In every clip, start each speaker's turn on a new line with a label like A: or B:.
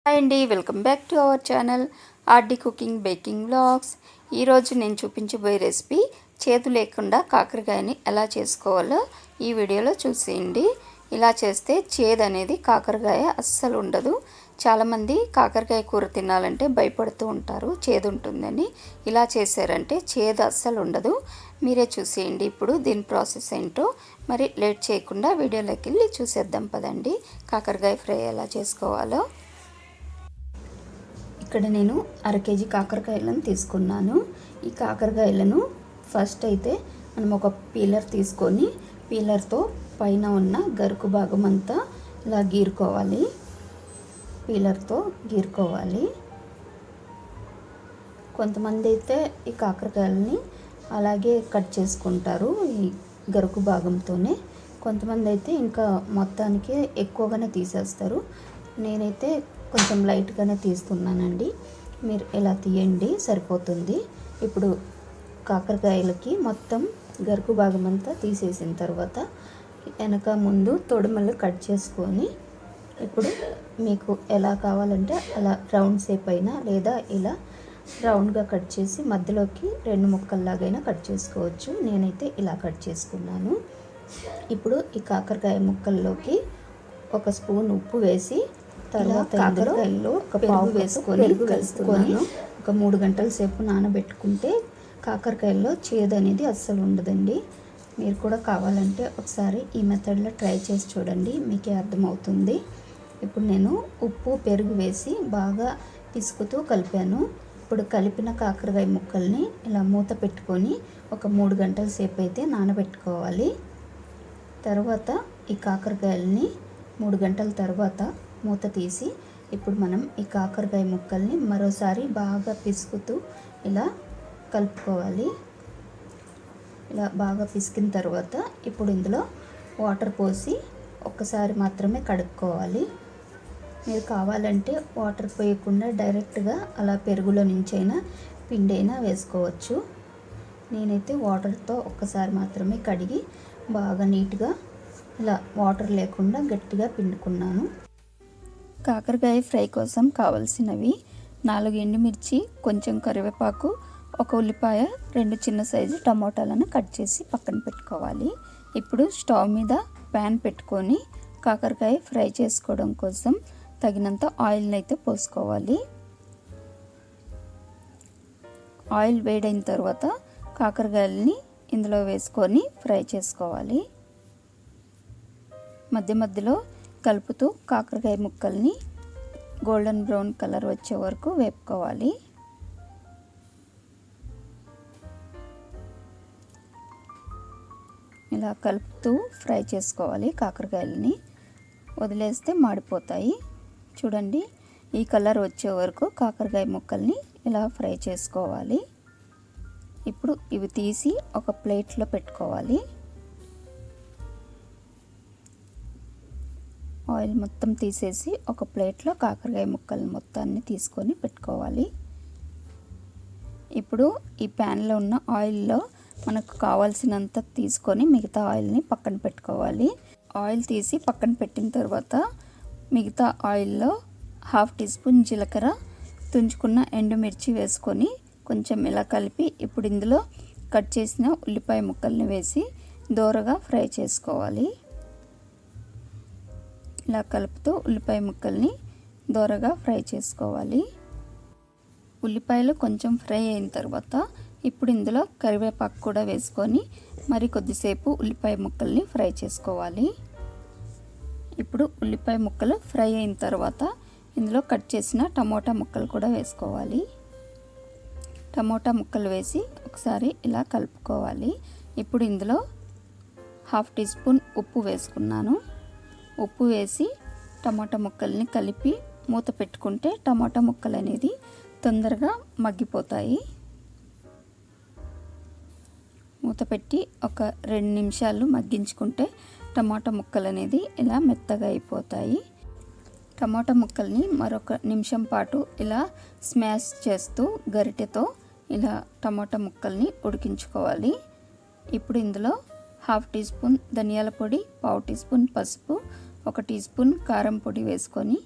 A: Hi అండి, welcome back to our channel RD cooking baking vlogs. ఈరోజు నేను చూపించబోయే రెసిపీ చేదు లేకుండా కాకరకాయని ఎలా చేసుకోవాలో ఈ వీడియోలో చూసేయండి. ఇలా చేస్తే చేదు అనేది కాకరకాయ అస్సలు ఉండదు. చాలామంది కాకరకాయ కూర తినాలంటే భయపడుతూ ఉంటారు, చేదు ఉంటుందని. ఇలా చేశారంటే చేదు అస్సలు ఉండదు. మీరే చూసేయండి ఇప్పుడు దీని ప్రాసెస్ ఏంటో. మరి లేట్ చేయకుండా వీడియోలోకి వెళ్ళి చూసేద్దాం పదండి, కాకరకాయ ఫ్రై ఎలా చేసుకోవాలో. ఇక్కడ నేను 1/2 కేజీ కాకరకాయలను తీసుకున్నాను. ఈ కాకరకాయలను ఫస్ట్ అయితే మనం ఒక పీలర్ తీసుకొని పీలర్తో పైన ఉన్న గరుకు భాగం అంతా ఇలా గీరుకోవాలి. పీలర్తో గీరుకోవాలి. కొంతమంది అయితే ఈ కాకరకాయలని అలాగే కట్ చేసుకుంటారు ఈ గరుకు భాగంతోనే. కొంతమంది అయితే ఇంకా మొత్తానికి ఎక్కువగానే తీసేస్తారు. నేనైతే కొంచెం లైట్గానే తీస్తున్నానండి. మీరు ఎలా తీయండి, సరిపోతుంది. ఇప్పుడు కాకరకాయలకి మొత్తం గరుకు భాగం అంతా తీసేసిన తర్వాత వెనక ముందు తొడిమలు కట్ చేసుకొని ఇప్పుడు మీకు ఎలా కావాలంటే అలా రౌండ్ షేప్ అయినా లేదా ఇలా రౌండ్గా కట్ చేసి మధ్యలోకి 2 ముక్కల్లాగైనా కట్ చేసుకోవచ్చు. నేనైతే ఇలా కట్ చేసుకున్నాను. ఇప్పుడు ఈ కాకరకాయ ముక్కల్లోకి 1 స్పూన్ ఉప్పు వేసి తర్వాత కాకరకాయల్లో ఒక పావు వేసుకొని కలుపుకొని ఒక 3 గంటల సేపు నానబెట్టుకుంటే కాకరకాయల్లో చేదు అనేది అస్సలు ఉండదండి. మీరు కూడా కావాలంటే ఒకసారి ఈ మెథడ్లో ట్రై చేసి చూడండి, మీకే అర్థమవుతుంది. ఇప్పుడు నేను ఉప్పు పెరుగు వేసి బాగా పిసుకుతూ కలిపాను. ఇప్పుడు కలిపిన కాకరకాయ ముక్కల్ని ఇలా మూత పెట్టుకొని ఒక 3 గంటల సేపు అయితే నానబెట్టుకోవాలి. తర్వాత ఈ కాకరకాయలని 3 గంటల తర్వాత మూత తీసి ఇప్పుడు మనం ఈ కాకరకాయ ముక్కల్ని మరోసారి బాగా పిసుకుతూ ఇలా కలుపుకోవాలి. ఇలా బాగా పిసికిన తర్వాత ఇప్పుడు ఇందులో వాటర్ పోసి ఒక్కసారి మాత్రమే కడుక్కోవాలి. మీరు కావాలంటే వాటర్ పోయకుండా డైరెక్ట్గా అలా పెరుగులో నుంచైనా పిండి అయినా వేసుకోవచ్చు. నేనైతే వాటర్తో ఒక్కసారి మాత్రమే కడిగి బాగా నీట్గా ఇలా వాటర్ లేకుండా గట్టిగా పిండుకున్నాను. కాకరకాయ ఫ్రై కోసం కావలసినవి 4 ఎండుమిర్చి, కొంచెం కరివేపాకు, 1 ఉల్లిపాయ, 2 చిన్న సైజు టమోటాలను కట్ చేసి పక్కన పెట్టుకోవాలి. ఇప్పుడు స్టవ్ మీద ప్యాన్ పెట్టుకొని కాకరకాయ ఫ్రై చేసుకోవడం కోసం తగినంత ఆయిల్ని అయితే పోసుకోవాలి. ఆయిల్ వేడైన తర్వాత కాకరకాయలని ఇందులో వేసుకొని ఫ్రై చేసుకోవాలి. మధ్య మధ్యలో కలుపుతూ కాకరకాయ ముక్కల్ని గోల్డెన్ బ్రౌన్ కలర్ వచ్చే వరకు వేపుకోవాలి. ఇలా కలుపుతూ ఫ్రై చేసుకోవాలి. కాకరకాయలని వదిలేస్తే మాడిపోతాయి. చూడండి, ఈ కలర్ వచ్చే వరకు కాకరకాయ ముక్కల్ని ఇలా ఫ్రై చేసుకోవాలి. ఇప్పుడు ఇవి తీసి ఒక ప్లేట్లో పెట్టుకోవాలి. ఆయిల్ మొత్తం తీసేసి ఒక ప్లేట్లో కాకరకాయ ముక్కలు మొత్తాన్ని తీసుకొని పెట్టుకోవాలి. ఇప్పుడు ఈ ప్యాన్లో ఉన్న ఆయిల్లో మనకు కావాల్సినంత తీసుకొని మిగతా ఆయిల్ని పక్కన పెట్టుకోవాలి. ఆయిల్ తీసి పక్కన పెట్టిన తర్వాత మిగతా ఆయిల్లో 1/2 టీ స్పూన్ జీలకర్ర, తుంచుకున్న ఎండుమిర్చి వేసుకొని కొంచెం ఇలా కలిపి ఇప్పుడు ఇందులో కట్ చేసిన ఉల్లిపాయ ముక్కల్ని వేసి దోరగా ఫ్రై చేసుకోవాలి. ఇలా కలుపుతూ ఉల్లిపాయ ముక్కల్ని దోరగా ఫ్రై చేసుకోవాలి. ఉల్లిపాయలు కొంచెం ఫ్రై అయిన తర్వాత ఇప్పుడు ఇందులో కరివేపాకు కూడా వేసుకొని మరి కొద్దిసేపు ఉల్లిపాయ ముక్కల్ని ఫ్రై చేసుకోవాలి. ఇప్పుడు ఉల్లిపాయ ముక్కలు ఫ్రై అయిన తర్వాత ఇందులో కట్ చేసిన టమోటా ముక్కలు కూడా వేసుకోవాలి. టమోటా ముక్కలు వేసి ఒకసారి ఇలా కలుపుకోవాలి. ఇప్పుడు ఇందులో 1/2 టీ స్పూన్ ఉప్పు వేసుకున్నాను. ఉప్పు వేసి టమాటా ముక్కల్ని కలిపి మూత పెట్టుకుంటే టమాటా ముక్కలు అనేది తొందరగా మగ్గిపోతాయి. మూత పెట్టి ఒక 2 నిమిషాలు మగ్గించుకుంటే టమాటా ముక్కలు అనేది ఇలా మెత్తగా అయిపోతాయి. టమాటా ముక్కల్ని మరొక నిమిషం పాటు ఇలా స్మాష్ చేస్తూ గరిటెతో ఇలా టమాటా ముక్కల్ని ఉడికించుకోవాలి. ఇప్పుడు ఇందులో 1/2 టీ స్పూన్ ధనియాల పొడి, 1/2 టీ స్పూన్ పసుపు, 1 టీ స్పూన్ కారం పొడి వేసుకొని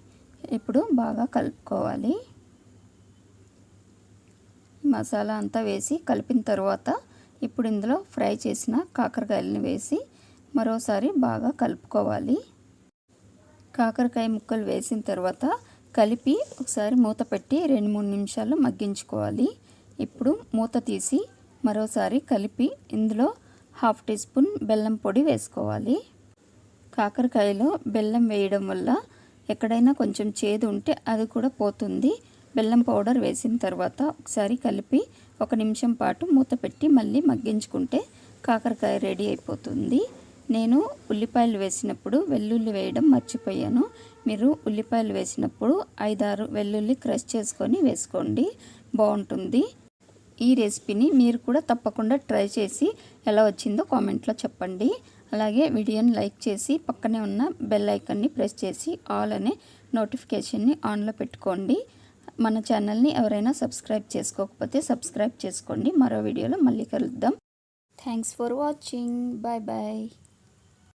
A: ఇప్పుడు బాగా కలుపుకోవాలి. మసాలా అంతా వేసి కలిపిన తర్వాత ఇప్పుడు ఇందులో ఫ్రై చేసిన కాకరకాయలను వేసి మరోసారి బాగా కలుపుకోవాలి. కాకరకాయ ముక్కలు వేసిన తర్వాత కలిపి ఒకసారి మూత పెట్టి 2-3 నిమిషాలు మగ్గించుకోవాలి. ఇప్పుడు మూత తీసి మరోసారి కలిపి ఇందులో 1/2 టీ స్పూన్ బెల్లం పొడి వేసుకోవాలి. కాకరకాయలో బెల్లం వేయడం వల్ల ఎక్కడైనా కొంచెం చేదు ఉంటే అది కూడా పోతుంది. బెల్లం పౌడర్ వేసిన తర్వాత ఒకసారి కలిపి 1 నిమిషం పాటు మూత పెట్టి మళ్ళీ మగ్గించుకుంటే కాకరకాయ రెడీ అయిపోతుంది. నేను ఉల్లిపాయలు వేసినప్పుడు వెల్లుల్లి వేయడం మర్చిపోయాను. మీరు ఉల్లిపాయలు వేసినప్పుడు 5-6 వెల్లుల్లి క్రష్ చేసుకొని వేసుకోండి, బాగుంటుంది. ఈ రెసిపీని మీరు కూడా తప్పకుండా ట్రై చేసి ఎలా వచ్చిందో కామెంట్లో చెప్పండి. అలాగే వీడియోని లైక్ చేసి పక్కనే ఉన్న బెల్ ఐకాన్ని ప్రెస్ చేసి ఆల్ అనే నోటిఫికేషన్ని ఆన్లో పెట్టుకోండి. మన ఛానల్ని ఎవరైనా సబ్స్క్రైబ్ చేసుకోకపోతే సబ్స్క్రైబ్ చేసుకోండి. మరో వీడియోలో మళ్ళీ కలుద్దాం. Thanks for watching. Bye bye.